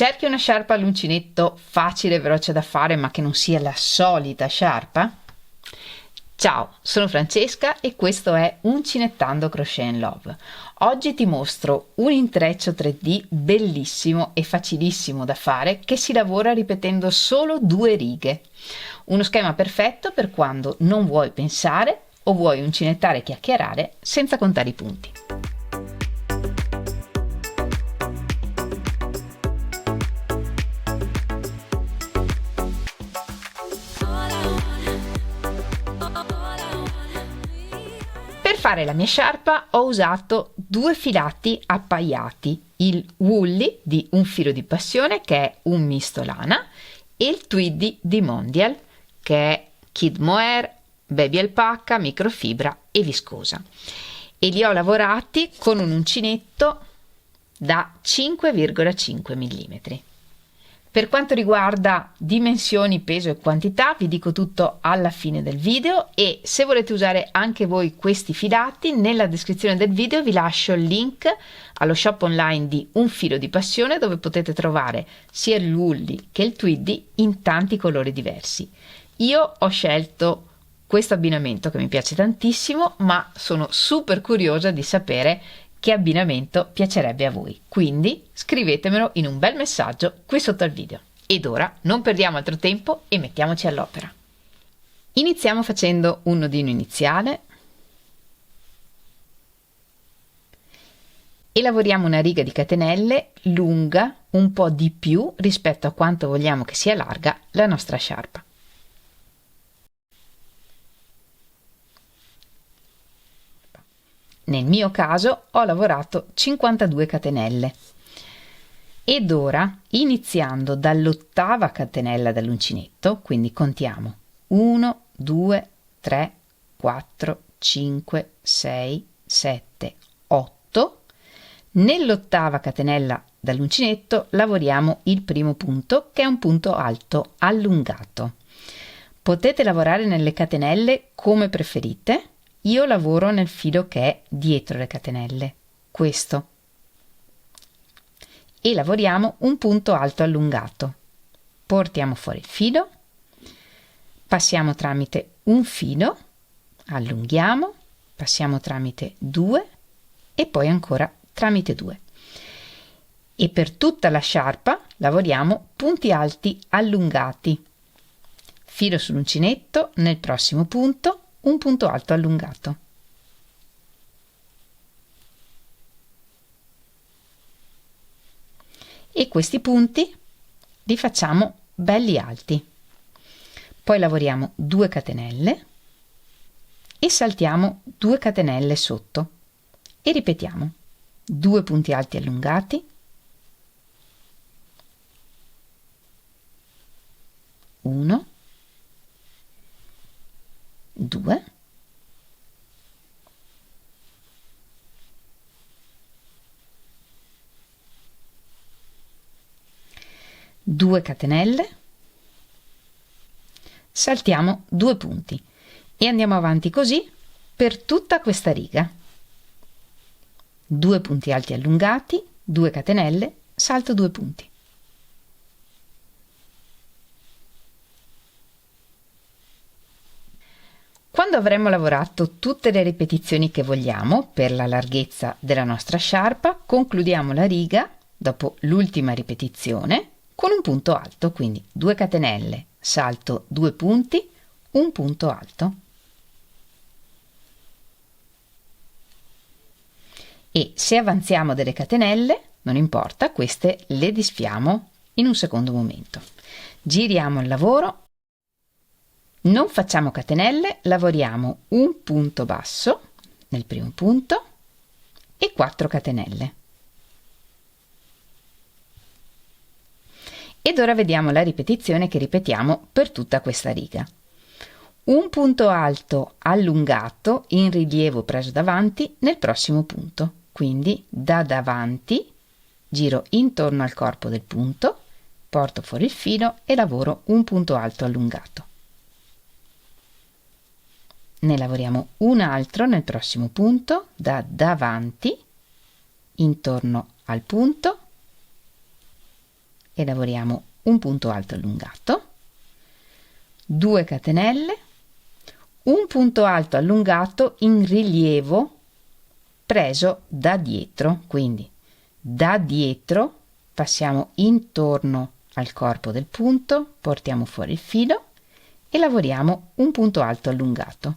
Cerchi una sciarpa all'uncinetto facile e veloce da fare, ma che non sia la solita sciarpa? Ciao, sono Francesca e questo è Uncinettando Crochet in Love. Oggi ti mostro un intreccio 3D bellissimo e facilissimo da fare che si lavora ripetendo solo 2 righe. Uno schema perfetto per quando non vuoi pensare o vuoi uncinettare e chiacchierare senza contare i punti. Per fare la mia sciarpa ho usato 2 filati appaiati, il Woolly di Un Filo di Passione che è un misto lana e il Tweedy di Mondial che è Kid Mohair, Baby Alpaca, microfibra e viscosa, e li ho lavorati con un uncinetto da 5,5 mm. Per quanto riguarda dimensioni, peso e quantità vi dico tutto alla fine del video, e se volete usare anche voi questi filati nella descrizione del video vi lascio il link allo shop online di Un Filo di Passione, dove potete trovare sia il Woolly che il Tweedy in tanti colori diversi. Io ho scelto questo abbinamento che mi piace tantissimo, ma sono super curiosa di sapere che abbinamento piacerebbe a voi, quindi scrivetemelo in un bel messaggio qui sotto al video. Ed ora non perdiamo altro tempo e mettiamoci all'opera. Iniziamo facendo un nodino iniziale e lavoriamo una riga di catenelle lunga un po' di più rispetto a quanto vogliamo che sia larga la nostra sciarpa. Nel mio caso ho lavorato 52 catenelle ed ora, iniziando dall'8ª catenella dell'uncinetto, quindi contiamo 1, 2, 3, 4, 5, 6, 7, 8, nell'8ª catenella dall'uncinetto lavoriamo il primo punto, che è un punto alto allungato. Potete lavorare nelle catenelle come preferite. Io lavoro nel filo che è dietro le catenelle, questo, e lavoriamo un punto alto allungato. Portiamo fuori il filo, passiamo tramite un filo, allunghiamo, passiamo tramite 2 e poi ancora tramite 2. E per tutta la sciarpa lavoriamo punti alti allungati. Filo sull'uncinetto, nel prossimo punto un punto alto allungato. E questi punti li facciamo belli alti. Poi lavoriamo 2 catenelle e saltiamo 2 catenelle sotto e ripetiamo 2 punti alti allungati, 1, 2, 2 catenelle, saltiamo 2 punti e andiamo avanti così per tutta questa riga. 2 punti alti allungati, 2 catenelle, salto 2 punti. Quando avremo lavorato tutte le ripetizioni che vogliamo per la larghezza della nostra sciarpa, concludiamo la riga dopo l'ultima ripetizione con un punto alto, quindi 2 catenelle, salto 2 punti, un punto alto. E se avanziamo delle catenelle, non importa, queste le disfiamo in un secondo momento. Giriamo il lavoro. Non facciamo catenelle, lavoriamo un punto basso nel primo punto e 4 catenelle. Ed ora vediamo la ripetizione che ripetiamo per tutta questa riga. Un punto alto allungato in rilievo preso davanti nel prossimo punto, quindi da davanti giro intorno al corpo del punto, porto fuori il filo e lavoro un punto alto allungato. Ne lavoriamo un altro nel prossimo punto, da davanti, intorno al punto e lavoriamo un punto alto allungato, 2 catenelle, un punto alto allungato in rilievo preso da dietro, quindi da dietro passiamo intorno al corpo del punto, portiamo fuori il filo e lavoriamo un punto alto allungato.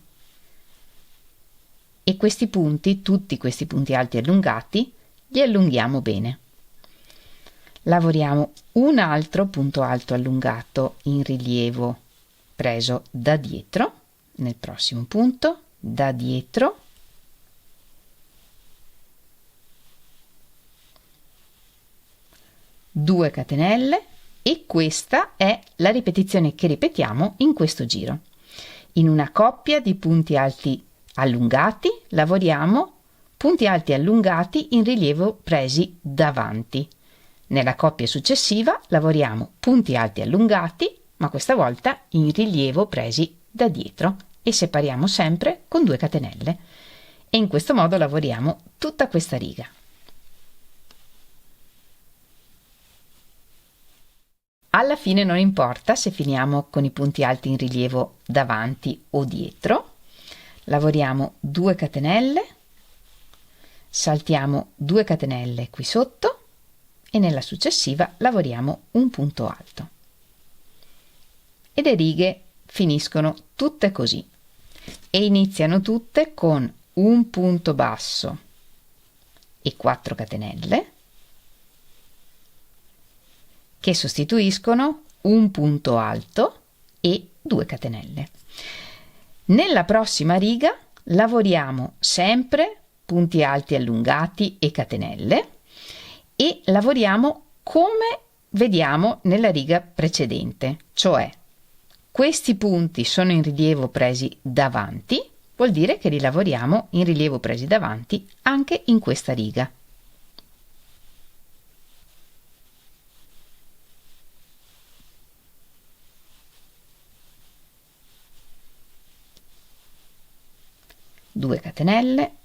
E questi punti, tutti questi punti alti allungati, li allunghiamo bene. Lavoriamo un altro punto alto allungato in rilievo preso da dietro, nel prossimo punto, da dietro, due catenelle, e questa è la ripetizione che ripetiamo in questo giro. In una coppia di punti alti allungati lavoriamo punti alti allungati in rilievo presi davanti. Nella coppia successiva lavoriamo punti alti allungati, ma questa volta in rilievo presi da dietro, e separiamo sempre con 2 catenelle. E in questo modo lavoriamo tutta questa riga. Alla fine non importa se finiamo con i punti alti in rilievo davanti o dietro, lavoriamo 2 catenelle, saltiamo 2 catenelle qui sotto e nella successiva lavoriamo un punto alto. E le righe finiscono tutte così e iniziano tutte con un punto basso e 4 catenelle che sostituiscono un punto alto e 2 catenelle. Nella prossima riga lavoriamo sempre punti alti allungati e catenelle e lavoriamo come vediamo nella riga precedente, cioè questi punti sono in rilievo presi davanti, vuol dire che li lavoriamo in rilievo presi davanti anche in questa riga. Due catenelle.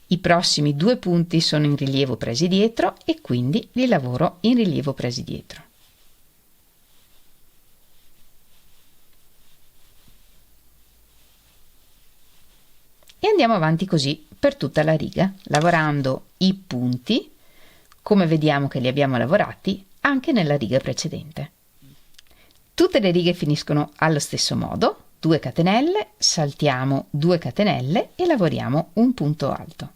I prossimi 2 punti sono in rilievo presi dietro e quindi li lavoro in rilievo presi dietro. E andiamo avanti così per tutta la riga, lavorando i punti come vediamo che li abbiamo lavorati anche nella riga precedente. Tutte le righe finiscono allo stesso modo, 2 catenelle, saltiamo 2 catenelle e lavoriamo un punto alto.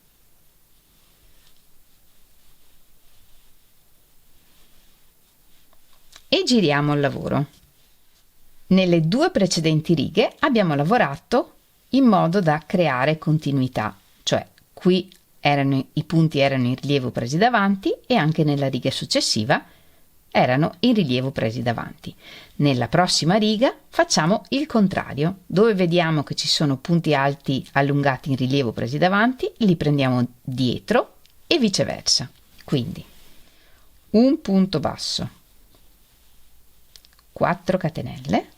E giriamo il lavoro. Nelle 2 precedenti righe abbiamo lavorato in modo da creare continuità, cioè qui i punti erano in rilievo presi davanti e anche nella riga successiva erano in rilievo presi davanti. Nella prossima riga facciamo il contrario, dove vediamo che ci sono punti alti allungati in rilievo presi davanti, li prendiamo dietro e viceversa. Quindi un punto basso, 4 catenelle,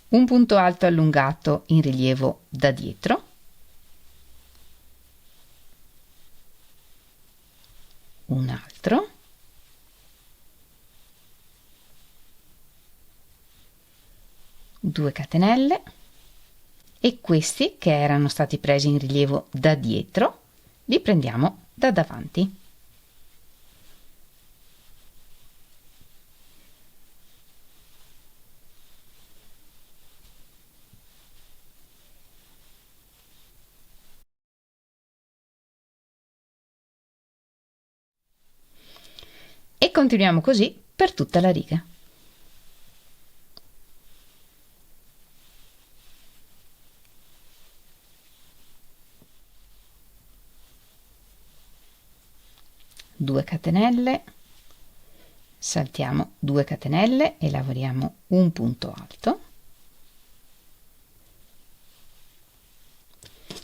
un punto alto allungato in rilievo da dietro, un altro, due catenelle, e questi che erano stati presi in rilievo da dietro li prendiamo da davanti. E continuiamo così per tutta la riga. Due catenelle, saltiamo 2 catenelle e lavoriamo un punto alto,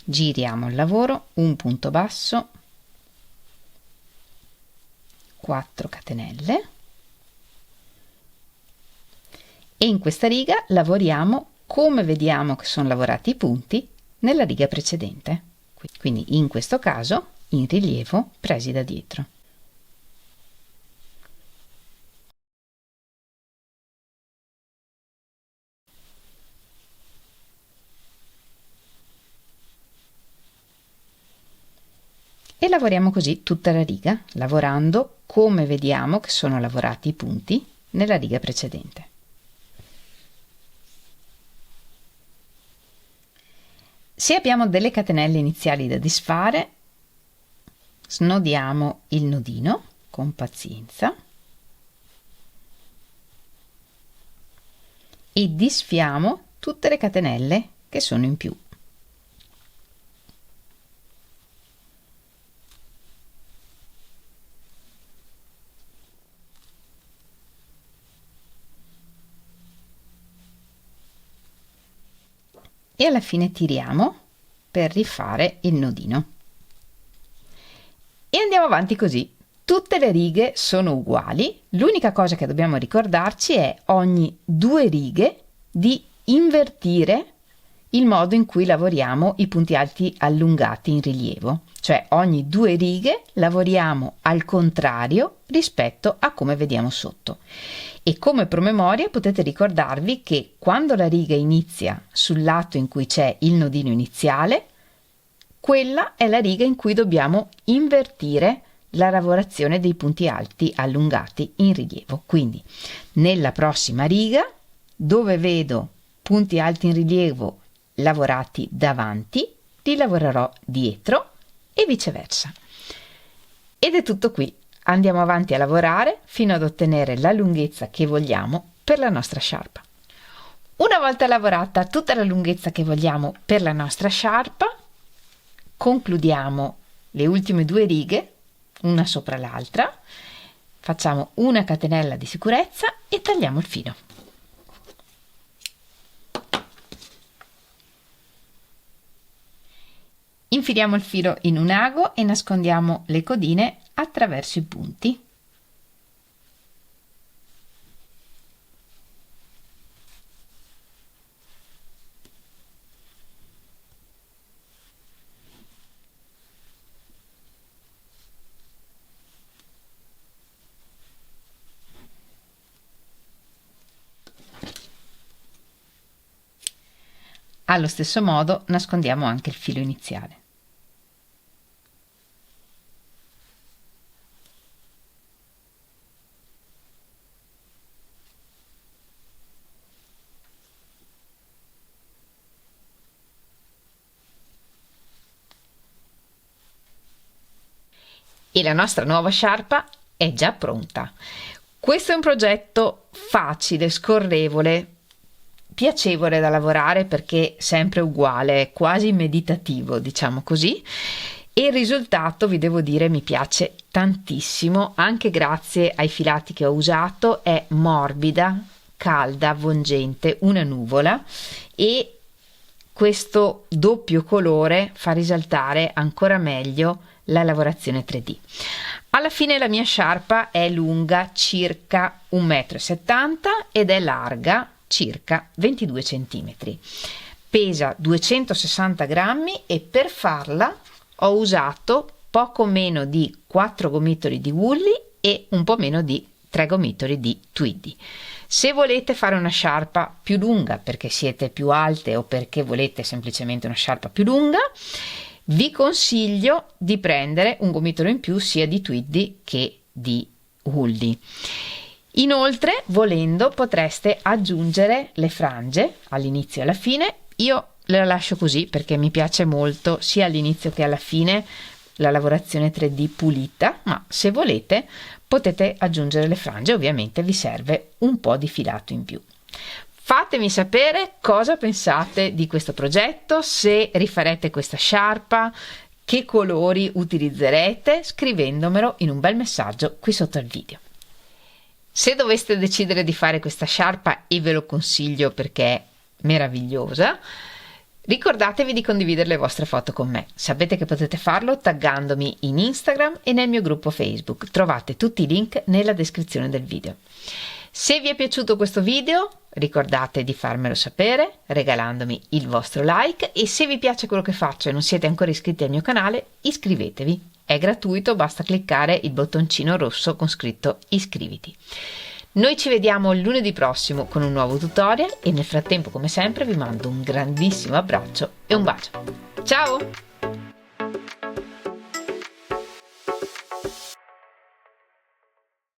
giriamo il lavoro, un punto basso, 4 catenelle, e in questa riga lavoriamo come vediamo che sono lavorati i punti nella riga precedente, quindi in questo caso in rilievo presi da dietro. E lavoriamo così tutta la riga, lavorando come vediamo che sono lavorati i punti nella riga precedente. Se abbiamo delle catenelle iniziali da disfare, snodiamo il nodino con pazienza e disfiamo tutte le catenelle che sono in più. E alla fine tiriamo per rifare il nodino e andiamo avanti così. Tutte le righe sono uguali, l'unica cosa che dobbiamo ricordarci è ogni 2 righe di invertire il modo in cui lavoriamo i punti alti allungati in rilievo, cioè ogni 2 righe lavoriamo al contrario rispetto a come vediamo sotto. E come promemoria potete ricordarvi che quando la riga inizia sul lato in cui c'è il nodino iniziale, quella è la riga in cui dobbiamo invertire la lavorazione dei punti alti allungati in rilievo. Quindi nella prossima riga, dove vedo punti alti in rilievo lavorati davanti, li lavorerò dietro e viceversa. Ed è tutto qui. Andiamo avanti a lavorare fino ad ottenere la lunghezza che vogliamo per la nostra sciarpa. Una volta lavorata tutta la lunghezza che vogliamo per la nostra sciarpa, concludiamo le ultime 2 righe, una sopra l'altra, facciamo una catenella di sicurezza e tagliamo il filo. Infiliamo il filo in un ago e nascondiamo le codine attraverso i punti. Allo stesso modo nascondiamo anche il filo iniziale. E la nostra nuova sciarpa è già pronta. Questo è un progetto facile, scorrevole, piacevole da lavorare perché sempre uguale, quasi meditativo, diciamo così. E il risultato, vi devo dire, mi piace tantissimo, anche grazie ai filati che ho usato. È morbida, calda, avvolgente, una nuvola, e questo doppio colore fa risaltare ancora meglio la lavorazione 3D. Alla fine la mia sciarpa è lunga circa 1,70 m ed è larga circa 22 cm. Pesa 260 grammi e per farla ho usato poco meno di 4 gomitoli di Woolly e un po' meno di 3 gomitoli di Tweedy. Se volete fare una sciarpa più lunga perché siete più alte o perché volete semplicemente una sciarpa più lunga, vi consiglio di prendere un gomitolo in più sia di Tweedy che di Woolly. Inoltre, volendo, potreste aggiungere le frange all'inizio e alla fine. Io le lascio così perché mi piace molto sia all'inizio che alla fine la lavorazione 3D pulita, ma se volete potete aggiungere le frange, ovviamente vi serve un po' di filato in più. Fatemi sapere cosa pensate di questo progetto, se rifarete questa sciarpa, che colori utilizzerete, scrivendomelo in un bel messaggio qui sotto al video. Se doveste decidere di fare questa sciarpa, e ve lo consiglio perché è meravigliosa, ricordatevi di condividere le vostre foto con me. Sapete che potete farlo taggandomi in Instagram e nel mio gruppo Facebook. Trovate tutti i link nella descrizione del video. Se vi è piaciuto questo video, ricordate di farmelo sapere regalandomi il vostro like, e se vi piace quello che faccio e non siete ancora iscritti al mio canale, iscrivetevi. È gratuito, basta cliccare il bottoncino rosso con scritto iscriviti. Noi ci vediamo lunedì prossimo con un nuovo tutorial e nel frattempo, come sempre, vi mando un grandissimo abbraccio e un bacio. Ciao!